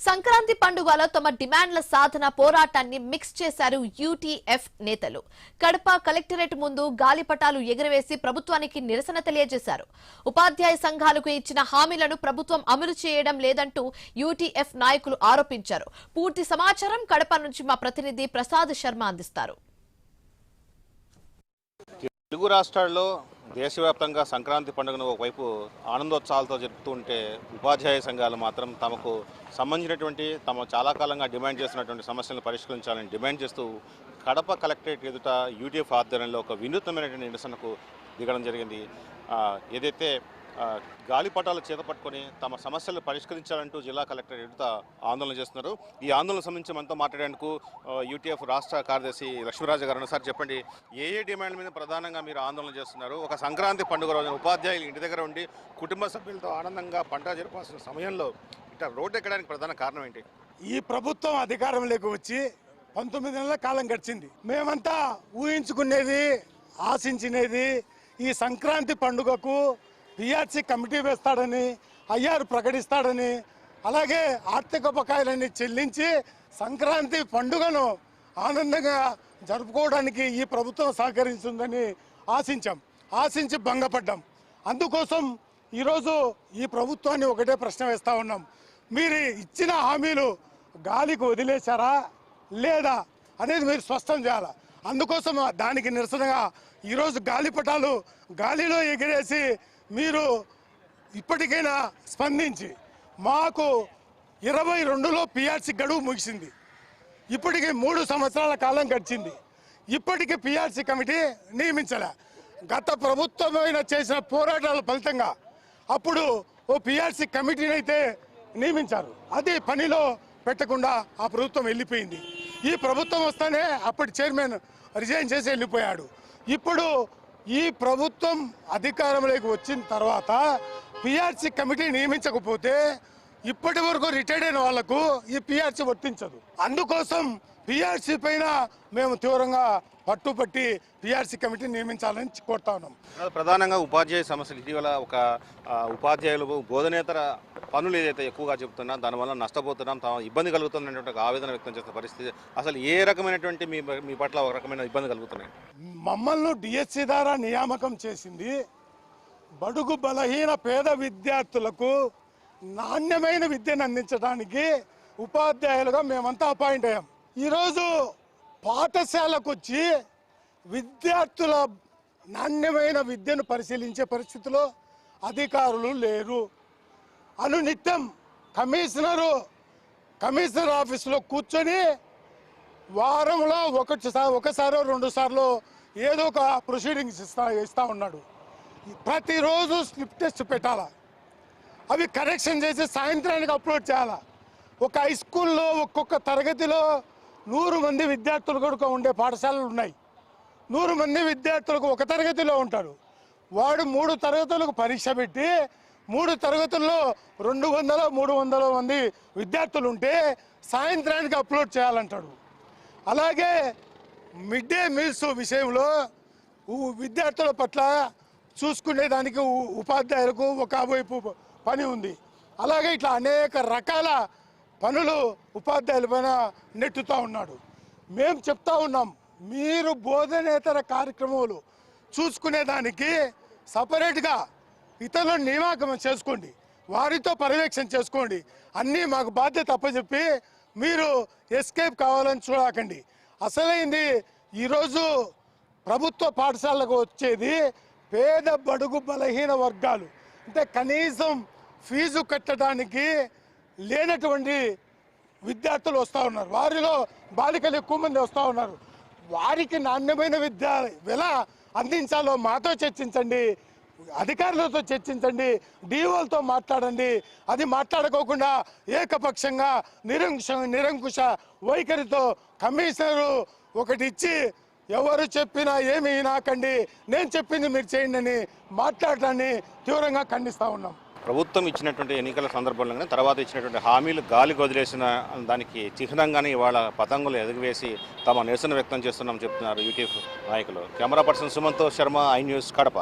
సంక్రాంతి పండుగలో తమ డిమాండ్ల సాధన పోరాటాన్ని మిక్స్ చేశారు యూటీఎఫ్ నేతలు. కడప కలెక్టరేట్ ముందు గాలిపటాలు ఎగురవేసి ప్రభుత్వానికి నిరసన తెలియజేశారు. ఉపాధ్యాయ సంఘాలకు ఇచ్చిన హామీలను ప్రభుత్వం అమలు చేయడం లేదంటూ యూటీఎఫ్ నాయకులు ఆరోపించారు. పూర్తి సమాచారం కడప నుంచి మా ప్రతినిధి ప్రసాద్ శర్మ అందిస్తారు. తెలుగు రాష్ట్రాల్లో దేశవ్యాప్తంగా సంక్రాంతి పండుగను ఒకవైపు ఆనందోత్సాహాలతో జరుపుతుంటే ఉపాధ్యాయ సంఘాలు మాత్రం తమకు సంబంధించినటువంటి తమ చాలా కాలంగా డిమాండ్ చేస్తున్నటువంటి సమస్యలను పరిష్కరించాలని డిమాండ్ చేస్తూ కడప కలెక్టరేట్ ఎదుట యూటీఎఫ్ ఆధ్వర్యంలో ఒక వినూత్నమైనటువంటి నిరసనకు దిగడం జరిగింది. ఏదైతే గాలిపటాలు చేతపట్టుకొని తమ సమస్యలు పరిష్కరించాలంటూ జిల్లా కలెక్టర్ ఎదుట ఆందోళన చేస్తున్నారు. ఈ ఆందోళన సంబంధించి మనతో మాట్లాడేందుకు యూటీఎఫ్ రాష్ట్ర కార్యదర్శి లక్ష్మీరాజు గారు. సార్ చెప్పండి, ఏ డిమాండ్ల మీద ప్రధానంగా మీరు ఆందోళన చేస్తున్నారు? ఒక సంక్రాంతి పండుగ రోజున ఉపాధ్యాయులు ఇంటి దగ్గర ఉండి కుటుంబ సభ్యులతో ఆనందంగా పంట జరపాల్సిన సమయంలో ఇట్లా రోడ్డు ఎక్కడానికి ప్రధాన కారణం ఏంటి? ఈ ప్రభుత్వం అధికారంలోకి వచ్చి 19 నెలల కాలం గడిచింది. మేమంతా ఊహించుకునేది, ఆశించినది ఈ సంక్రాంతి పండుగకు పిఆర్సీ కమిటీ వేస్తాడని, ఐఆర్ ప్రకటిస్తాడని, అలాగే ఆర్థిక బకాయిలన్నీ చెల్లించి సంక్రాంతి పండుగను ఆనందంగా జరుపుకోవడానికి ఈ ప్రభుత్వం సహకరిస్తుందని ఆశించి భంగపడ్డాం. అందుకోసం ఈరోజు ఈ ప్రభుత్వాన్ని ఒకటే ప్రశ్న వేస్తూ ఉన్నాం. మీరు ఇచ్చిన హామీలు గాలికి వదిలేశారా లేదా అనేది మీరు స్పష్టం చేయాలి. అందుకోసం దానికి నిరసనగా ఈరోజు గాలిపటాలు గాలిలో ఎగిరేసి మీరు ఇప్పటికైనా స్పందించి, మాకు 22లో పిఆర్సీ గడువు ముగిసింది. ఇప్పటికి 3 సంవత్సరాల కాలం గడిచింది. ఇప్పటికీ పిఆర్సీ కమిటీ నియమించలే. గత ప్రభుత్వమైన చేసిన పోరాటాల ఫలితంగా అప్పుడు ఓ పిఆర్సీ కమిటీని అయితే నియమించారు. అది పనిలో పెట్టకుండా ఆ ప్రభుత్వం వెళ్ళిపోయింది. ఈ ప్రభుత్వం వస్తేనే అప్పటి చైర్మన్ రిజైన్ చేసి వెళ్ళిపోయాడు. ఇప్పుడు ఈ ప్రభుత్వం అధికారంలోకి వచ్చిన తర్వాత పిఆర్సీ కమిటీ నియమించకపోతే ఇప్పటి వరకు రిటైర్డ్ అయిన వాళ్లకు ఈ పిఆర్సీ వర్తించదు. అందుకోసం పిఆర్సీ పైన మేము తీవ్రంగా పట్టుబట్టి పిఆర్సీ కమిటీ నియమించాలని కోరుతా ఉన్నాం. ప్రధానంగా ఉపాధ్యాయ సమస్యలు ఇటీవల ఒక ఉపాధ్యాయులు బోధనేతర పనులు ఏదైతే ఎక్కువగా చెబుతున్నా దానివల్ల నష్టపోతున్నాం, ఇబ్బంది కలుగుతున్నటువంటి ఆవేదన వ్యక్తం చేస్తున్న పరిస్థితి. అసలు ఏ రకమైనటువంటి మీ పట్ల ఒక రకమైన ఇబ్బంది కలుగుతున్నాయి? మమ్మల్ని డిఎస్సి ద్వారా నియామకం చేసింది బడుగు బలహీన పేద విద్యార్థులకు నాణ్యమైన విద్యను అందించడానికి ఉపాధ్యాయులుగా మేమంతా అపాయింట్ అయ్యాం. ఈరోజు పాఠశాలకు వచ్చి విద్యార్థుల నాణ్యమైన విద్యను పరిశీలించే పరిస్థితిలో అధికారులు లేరు. అనునిత్యం కమిషనర్ ఆఫీసులో కూర్చొని వారంలో ఒకసారో 2 సార్లు ఏదో ఒక ప్రొసీడింగ్స్ ఇస్తా ఉన్నాడు. ప్రతిరోజు స్లిప్ టెస్ట్ పెట్టాలా, అవి కరెక్షన్ చేసి సాయంత్రానికి అప్లోడ్ చేయాలా. ఒక హై స్కూల్లో ఒక్కొక్క తరగతిలో 100 మంది విద్యార్థులు కూడా ఉండే పాఠశాలలు ఉన్నాయి. 100 మంది విద్యార్థులకు ఒక తరగతిలో ఉంటారు. వాడు 3 తరగతులకు పరీక్ష పెట్టి 3 తరగతుల్లో 200-300 మంది విద్యార్థులు ఉంటే సాయంత్రానికి అప్లోడ్ చేయాలంటాడు. అలాగే మిడ్ డే మీల్స్ విషయంలో విద్యార్థుల పట్ల చూసుకునేదానికి ఉపాధ్యాయులకు ఒక వైపు పని ఉంది. అలాగే ఇట్లా అనేక రకాల పనులు ఉపాధ్యాయుల పైన నెట్టుతూ ఉన్నాడు. మేము చెప్తా ఉన్నాం, మీరు బోధనేతర కార్యక్రమాలు చూసుకునేదానికి సపరేట్గా ఇతరులను నియామకం చేసుకోండి, వారితో పర్యవేక్షణ చేసుకోండి. అన్నీ మాకు బాధ్యత అప్పచెప్పి మీరు ఎస్కేప్ కావాలని చూడకండి. అసలైంది ఈరోజు ప్రభుత్వ పాఠశాలకు వచ్చేది పేద బడుగు బలహీన వర్గాలు. అంటే కనీసం ఫీజు కట్టడానికి లేనటువంటి విద్యార్థులు వస్తూ ఉన్నారు. వారిలో బాలికలు ఎక్కువ మంది వస్తూ ఉన్నారు. వారికి నాణ్యమైన విద్య ఎలా అందించాలో మాతో చర్చించండి, అధికారులతో చర్చించండి, డిఓలతో మాట్లాడండి. అది మాట్లాడుకోకుండా ఏకపక్షంగా నిరంకుశ వైఖరితో కమిషనరు ఒకటి ఇచ్చి ఎవరు చెప్పినా ఏమీ నాకండి, నేను చెప్పింది మీరు చేయండి అని మాట్లాడటాన్ని తీవ్రంగా ఖండిస్తూ ఉన్నాం. ప్రభుత్వం ఇచ్చినటువంటి ఎన్నికల సందర్భంలోనే తర్వాత ఇచ్చినటువంటి హామీలు గాలికి వదిలేసిన దానికి చిహ్నంగానే ఇవాళ పతంగులు ఎదుగువేసి తమ నిరసన వ్యక్తం చేస్తున్నామని చెప్తున్నారు యూటీఎఫ్ నాయకులు. Camera person Sumanto Sharma, I news, Kadapa.